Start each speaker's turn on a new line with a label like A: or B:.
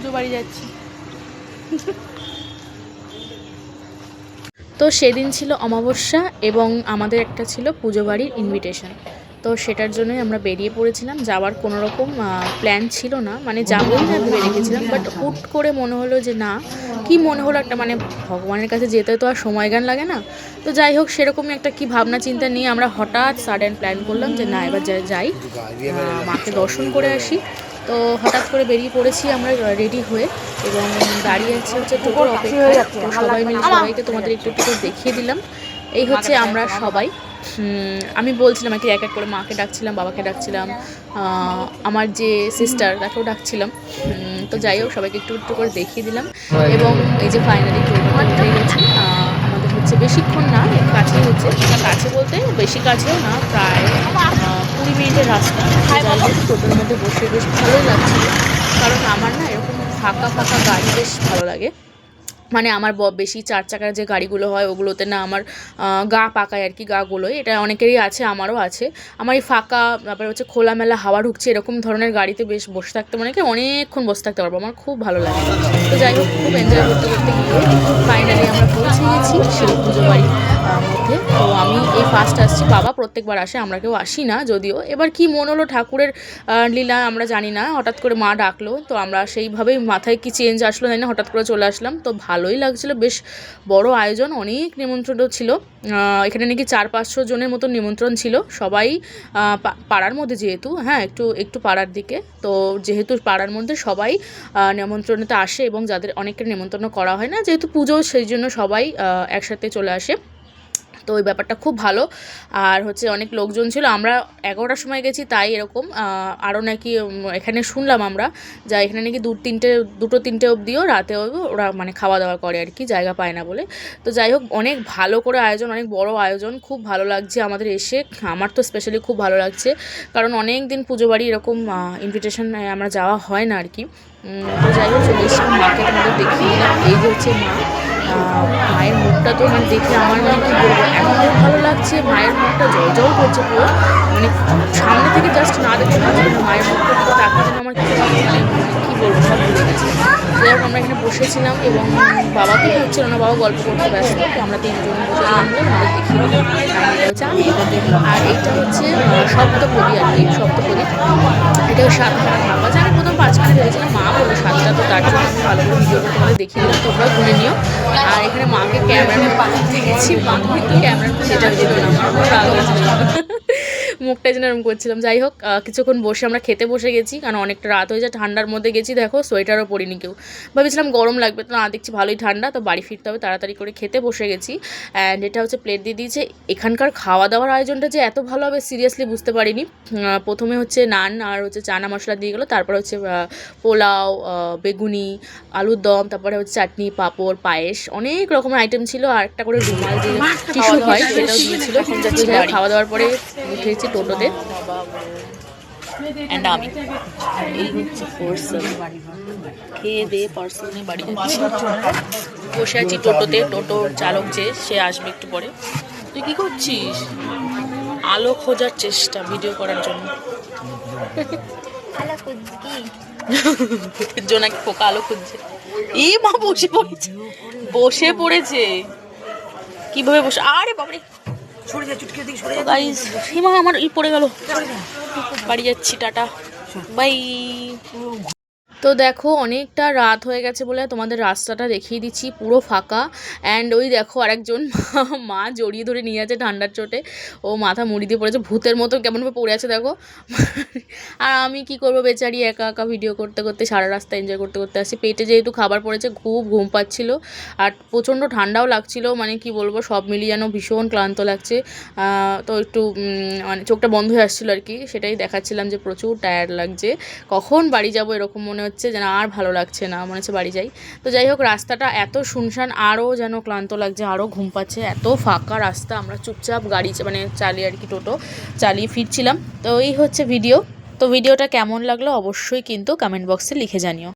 A: পুজো বাড়ি যাচ্ছি। তো সেদিন ছিল অমাবস্যা এবং আমাদের একটা ছিল পুজো বাড়ির ইনভিটেশন। তো সেটার জন্যই আমরা বেরিয়ে পড়েছিলাম। যাওয়ার কোনো রকম প্ল্যান ছিল না, মানে যাবোই না ভেবে রেখেছিলাম, বাট হুট করে মনে হলো যে না, কি মনে হলো একটা, মানে ভগবানের কাছে যেতে তো আর সময় গান লাগে না। তো যাই হোক, সেরকমই একটা কি ভাবনা চিন্তা নিয়ে আমরা হঠাৎ সাডেন প্ল্যান করলাম যে না, এবার যাই, মাকে দর্শন করে আসি। তো হঠাৎ করে বেরিয়ে পড়েছি আমরা রেডি হয়ে, এবং দাঁড়িয়ে আছে হচ্ছে টোটোর অপেক্ষায়। তো সবাই মিলে সবাইকে তোমাদের একটু একটু করে দেখিয়ে দিলাম। এই হচ্ছে আমরা সবাই। আমি বলছিলাম আর কি, এক এক করে মাকে ডাকছিলাম, বাবাকে ডাকছিলাম, আমার যে সিস্টার তাকেও ডাকছিলাম। তো যাই হোক, সবাইকে একটু একটু করে দেখিয়ে দিলাম। এবং এই যে ফাইনালি টোটোতে উঠে গেছি। আমাদের হচ্ছে বেশিক্ষণ না, কাছেই হচ্ছে, কাছে বলতে বেশি কাছেও না, প্রায় 20 মিনিটের রাস্তা। টোটোর মধ্যে বসে বেশ ভালোই লাগছিল, কারণ আমার না এরকম ফাঁকা ফাঁকা গাড়ি বেশ ভালো লাগে। মানে আমার বেশি 4 চাকার যে গাড়িগুলো হয় ওগুলোতে না আমার গা পাকায় আর কি, গাগুলোয়। এটা অনেকেরই আছে, আমারও আছে। আমার এই ফাঁকা, তারপরে হচ্ছে খোলামেলা হাওয়া ঢুকছে এরকম ধরনের গাড়িতে বেশ বসে থাকতে, মানে কি অনেকক্ষণ বসে থাকতে পারবো, আমার খুব ভালো লাগে। তো যাই হোক, খুব এনজয় করতে করতে গিয়ে ফাইনালি আমরা পৌঁছে গেছি সেই পুজো বাড়ির মধ্যে। তো আমি এই ফার্স্ট আসছি, বাবা প্রত্যেকবার আসে, আমরা কেউ আসি না যদিও। এবার কি মন হলো ঠাকুরের লীলা আমরা জানি না, হঠাৎ করে মা ডাকলো, তো আমরা সেইভাবেই, মাথায় কি চেঞ্জ আসলো জানি না, হঠাৎ করে চলে আসলাম। তো ভালোই লাগছিল, বেশ বড় আয়োজন, অনেক নিমন্ত্রণ ছিল। এখানে নাকি 400-500 জনের মতো নিমন্ত্রণ ছিল, সবাই পাড়ার মধ্যে যেহেতু, হ্যাঁ একটু একটু পাড়ার দিকে, তো যেহেতু পাড়ার মধ্যে সবাই নিমন্ত্রণেতে আসে, এবং যাদের অনেকের নিমন্ত্রণ করা হয় না যেহেতু পুজো, সেই জন্য সবাই একসাথে চলে আসে। তো ওই ব্যাপারটা খুব ভালো। আর হচ্ছে অনেক লোকজন ছিল, আমরা 11টার সময় গেছি, তাই এরকম আরও নাকি এখানে শুনলাম আমরা, যা এখানে নাকি 2-3টে অবধিও রাতেও ওরা মানে খাওয়া দাওয়া করে আর কি, জায়গা পায় না বলে। তো যাই হোক, অনেক ভালো করে আয়োজন, অনেক বড় আয়োজন, খুব ভালো লাগছে আমাদের এসে। আমার তো স্পেশালি খুব ভালো লাগছে, কারণ অনেক দিন পুজো বাড়ি এরকম ইনভিটেশন আমরা যাওয়া হয় না আর কি। তো যাই হোক, চলে এসেছি, মাকে তোমাদের দেখিয়ে দিলাম। এই যে হচ্ছে মা, মায়ের মুখটা তো মানে দেখে আমার মানে কী বলবো, এত ভালো লাগছে, মায়ের মুখটা জল জল করছে পুরো, মানে সামনে থেকে জাস্ট না দেখতে পাচ্ছি না, মায়ের মুখটা পুরো তাকিয়ে যেন আমার কী মানে কী বলবো, সব ভুলে গেছে। যাই হোক, আমরা এখানে বসেছিলাম, এবং বাবা তো হচ্ছিল না, বাবা গল্প করতে ব্যস্ত। তো আমরা 3জন বসেছিলাম বলে আমাদের দেখিয়ে দিলাম। এটা হচ্ছে আমি, আর এইটা হচ্ছে সপ্তপদী আর কি, সপ্তপদী। এটাও 7খানা ধাপ আছে, আমি প্রথম 5খানা ভেবেছিলাম, মা বললো 7টা, তো তার জন্য আমি ভালো করে ভিডিও করতে তোমাদের দেখিয়ে দিলাম, তোমরাও ঘুরে নিও। আর এখানে মাকে ক্যামেরার মধ্যে দেখেছি, মা কিন্তু ক্যামেরার মধ্যে সেটা ছিল না, আমার রাগ হয়েছিল, মুখটা যেন এরকম করছিলাম। যাই হোক, কিছুক্ষণ বসে আমরা খেতে বসে গেছি, কারণ অনেকটা রাত হয়ে যায়, ঠান্ডার মধ্যে গেছি, দেখো সোয়েটারও পরিনি কেউ, ভেবেছিলাম গরম লাগবে, তো না, দেখছি ভালোই ঠান্ডা। তো বাড়ি ফিরতে হবে, তাড়াতাড়ি করে খেতে বসে গেছি। অ্যান্ড এটা হচ্ছে প্লেট দিয়ে দিয়েছে। এখানকার খাওয়া দাওয়ার আয়োজনটা যে এত ভালো হবে সিরিয়াসলি বুঝতে পারিনি। প্রথমে হচ্ছে নান আর হচ্ছে চানা মশলা দিয়ে গেলো, তারপর হচ্ছে পোলাও, বেগুনি, আলুর দম, তারপরে হচ্ছে চাটনি, পাঁপড়, পায়েস, অনেক রকমের আইটেম ছিল। আর একটা করে রুমাল যে টিস্যু হয় সেটাও দিয়েছিল। খাওয়া দাওয়ার পরে উঠেছি টোটোতে, অ্যান্ড আমি এই হচ্ছে খেয়ে দিয়ে পার্সেল বাড়ি যাচ্ছি। বসে আছি টোটোতে, টোটোর চালক যে সে আসবে একটু পরে। তুই কি করছিস? আলো খোঁজার চেষ্টা ভিডিও করার জন্য। জোনাকি পোকা আলো খুঁজছে। এই মা বসে পড়েছে, বসে পড়েছে, কিভাবে বসে, আরে বাবারে গাইস, মা আমার ই পড়ে গেল। বাড়ি যাচ্ছি, টাটা বাই। তো দেখো, অনেকটা রাত হয়ে গেছে বলে তোমাদের রাস্তাটা দেখিয়ে দিচ্ছি, পুরো ফাঁকা। অ্যান্ড ওই দেখো আরেকজন মা জড়িয়ে ধরে নিয়ে আছে ঠান্ডার চোটে, ও মাথা মুড়ি দিয়ে পড়েছে ভূতের মতো, কেমনভাবে পড়ে আছে দেখো। আর আমি কি করবো, বেচারি একা একা ভিডিও করতে করতে সারা রাস্তা এনজয় করতে করতে আসছি। পেটে যেহেতু খাবার পড়েছে, খুব ঘুম পাচ্ছিল, আর প্রচণ্ড ঠান্ডাও লাগছিল, মানে কি বলবো, সব মিলিয়ে যেন ভীষণ ক্লান্ত লাগছে। তো একটু মানে চোখটা বন্ধ হয়ে আসছিলো আর কি, সেটাই দেখাচ্ছিলাম যে প্রচুর টায়ার্ড লাগছে, কখন বাড়ি যাবো এরকম মনে হচ্ছে, যেন আর ভালো লাগছে না, মনে হচ্ছে বাড়ি যাই। তো যাই হোক, রাস্তাটা এত শুনশান, আরও যেন ক্লান্ত লাগছে, আরও ঘুম পাচ্ছে, এত ফাঁকা রাস্তা। আমরা চুপচাপ গাড়ি মানে চালিয়ে আর কি, টোটো চালিয়ে ফিরছিলাম। তো এই হচ্ছে ভিডিও। তো ভিডিওটা কেমন লাগলো অবশ্যই কিন্তু কমেন্ট বক্সে লিখে জানিও।